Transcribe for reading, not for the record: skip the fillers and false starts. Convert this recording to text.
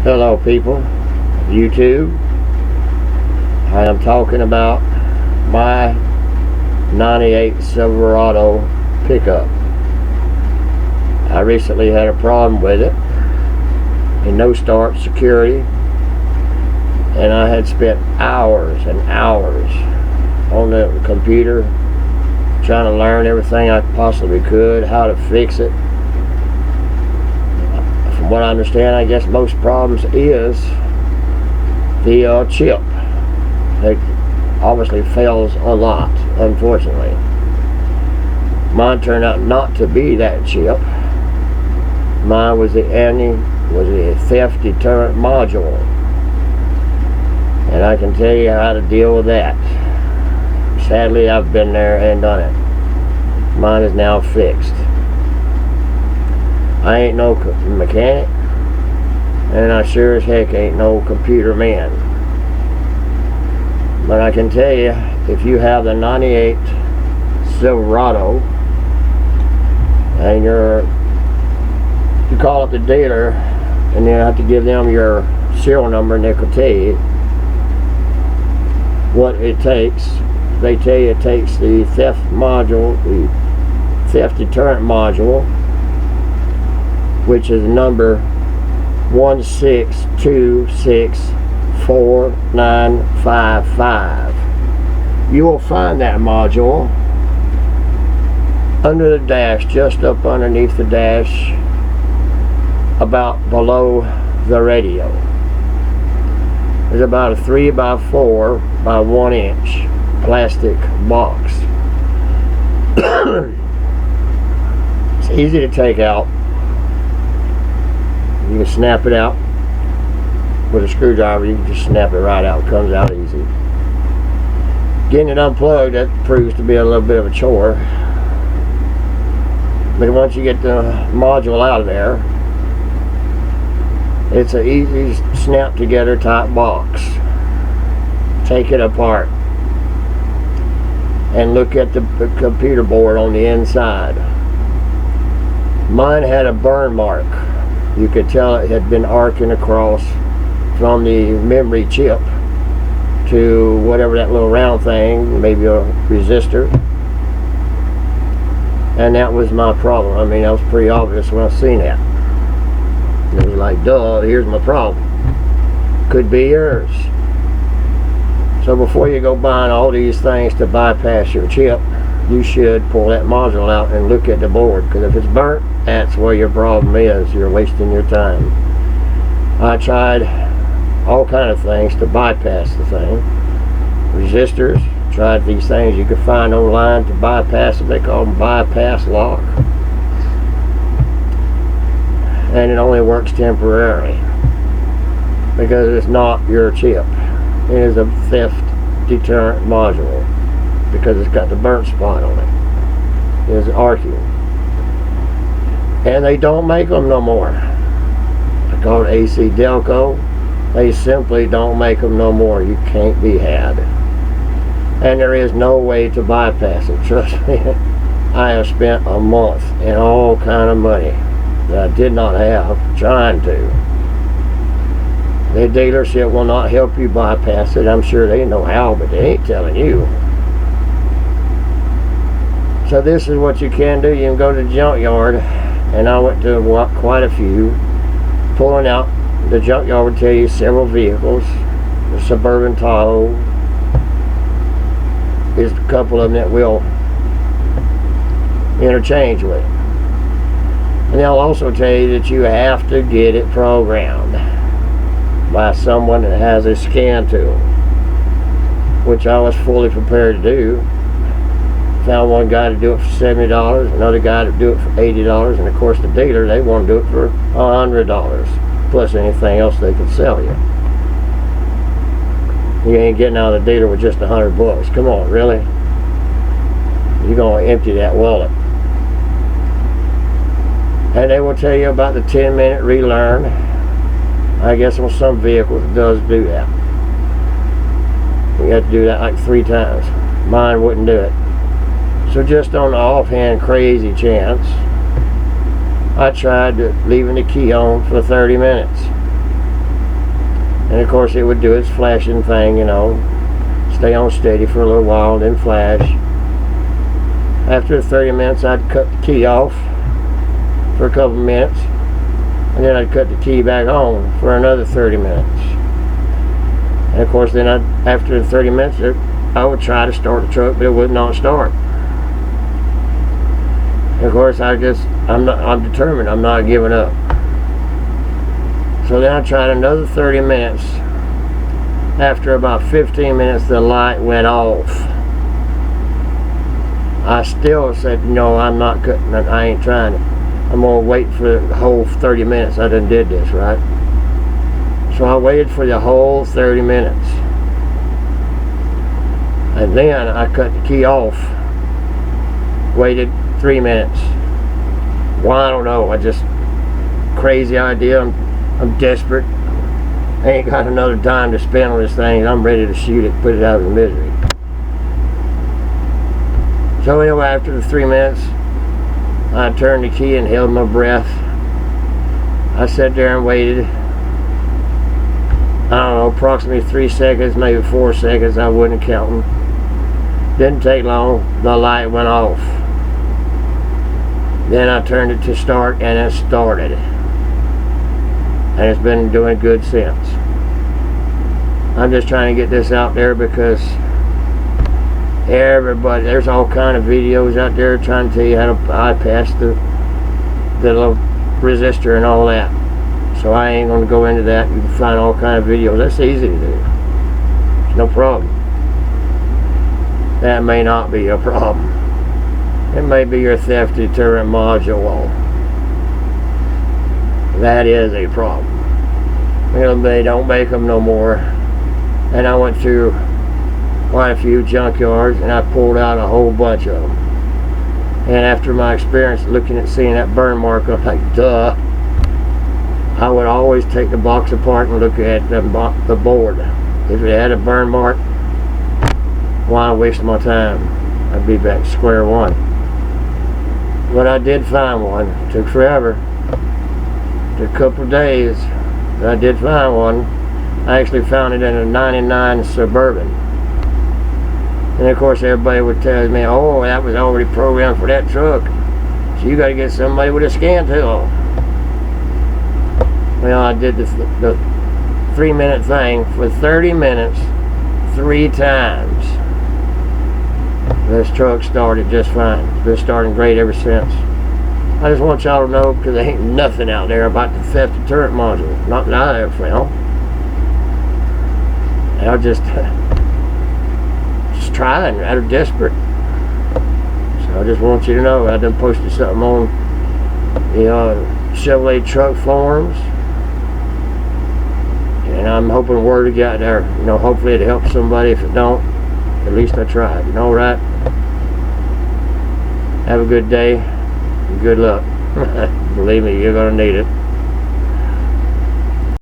Hello people, YouTube. I am talking about my 98 Silverado pickup. I recently had a problem with it in no start security, and I had spent hours and hours on the computer trying to learn everything I possibly could, how to fix it. From what I understand, I guess most problems is the chip. It obviously fails a lot, unfortunately. Mine turned out not to be that chip. Mine was the theft deterrent module, and I can tell you how to deal with that. Sadly, I've been there and done it. Mine is now fixed. I ain't no mechanic, and I sure as heck ain't no computer man. But I can tell you, if you have the 98 Silverado and you call up the dealer and you have to give them your serial number, and they could tell you what it takes. They tell you it takes the theft module, the theft deterrent module, which is number 1626495. You will find that module under the dash, just up underneath the dash, about below the radio. There's about a 3x4 by 1 inch plastic box. It's easy to take out. You can snap it out with a screwdriver. You can just snap it right out. It comes out easy. Getting it unplugged, that proves to be a little bit of a chore. But once you get the module out of there, it's an easy snap together type box. Take it apart and look at the computer board on the inside. Mine had a burn mark. You could tell it had been arcing across from the memory chip to whatever that little round thing, maybe a resistor. And that was my problem. I mean, that was pretty obvious when I seen that. It was like, duh, here's my problem. Could be yours. So before you go buying all these things to bypass your chip, you should pull that module out and look at the board, because if it's burnt, that's where your problem is. You're wasting your time. I tried all kind of things to bypass the thing. Resistors, tried these things you could find online to bypass it. They call them passlock, and it only works temporarily because it's not your chip. It is a theft deterrent module because it's got the burnt spot on it. It's arcing. And they don't make them no more. I call it AC Delco. They simply don't make them no more. You can't be had. And there is no way to bypass it. Trust me. I have spent a month and all kind of money that I did not have trying to. The dealership will not help you bypass it. I'm sure they know how, but they ain't telling you. So this is what you can do. You can go to the junkyard, and I went to quite a few. Pulling out the junkyard would tell you several vehicles. The Suburban Tahoe is a couple of them that will interchange with. And they'll also tell you that you have to get it programmed by someone that has a scan tool, which I was fully prepared to do. Found one guy to do it for $70, another guy to do it for $80, and of course the dealer, they want to do it for $100 plus anything else they can sell you. You ain't getting out of the dealer with just $100. Come on, really? You're gonna empty that wallet. And they will tell you about the 10-minute relearn. I guess on some vehicles it does do that. You have to do that like 3 times. Mine wouldn't do it. So just on the offhand crazy chance, I tried leaving the key on for 30 minutes. And of course it would do its flashing thing, you know, stay on steady for a little while, then flash. After 30 minutes I'd cut the key off for a couple minutes, and then I'd cut the key back on for another 30 minutes. And of course then after 30 minutes I would try to start the truck, but it would not start. And of course I'm determined, I'm not giving up. So then I tried another 30 minutes. After about 15 minutes the light went off. I still said, no, I'm not cutting it, I ain't trying it. I'm gonna wait for the whole 30 minutes I done did this, right? So I waited for the whole 30 minutes. And then I cut the key off. Waited 3 minutes. Well, I don't know, I just, crazy idea, I'm desperate. I ain't got another dime to spend on this thing. I'm ready to shoot it, put it out of misery. So anyway, after the 3 minutes, I turned the key and held my breath. I sat there and waited. I don't know, approximately 3 seconds, maybe 4 seconds, I wasn't counting. Didn't take long, the light went off. Then I turned it to start and it started. And it's been doing good since. I'm just trying to get this out there because everybody, there's all kind of videos out there trying to tell you how to bypass the little resistor and all that. So I ain't going to go into that. You can find all kind of videos. That's easy to do. It's no problem. That may not be a problem. It may be your theft deterrent module. That is a problem. You know, they don't make them no more. And I went through quite a few junkyards and I pulled out a whole bunch of them. And after my experience looking at seeing that burn mark, I'm like, duh. I would always take the box apart and look at the board. If it had a burn mark, why waste my time? I'd be back to square one. But I did find one. It took forever. It took a couple of days. But I did find one. I actually found it in a 99 Suburban. And of course everybody would tell me, oh, that was already programmed for that truck. So you got to get somebody with a scan tool. Well, I did the 3 minute thing for 30 minutes, 3 times. This truck started just fine. It's been starting great ever since. I just want y'all to know, because there ain't nothing out there about the theft deterrent module. Not that I ever found. And I just trying, out of desperate. So I just want you to know, I done posted something on the Chevrolet truck forums. And I'm hoping word to get there. You know, hopefully it helps somebody. If it don't, at least I tried. You know, right? Have a good day and good luck. Believe me, you're gonna need it.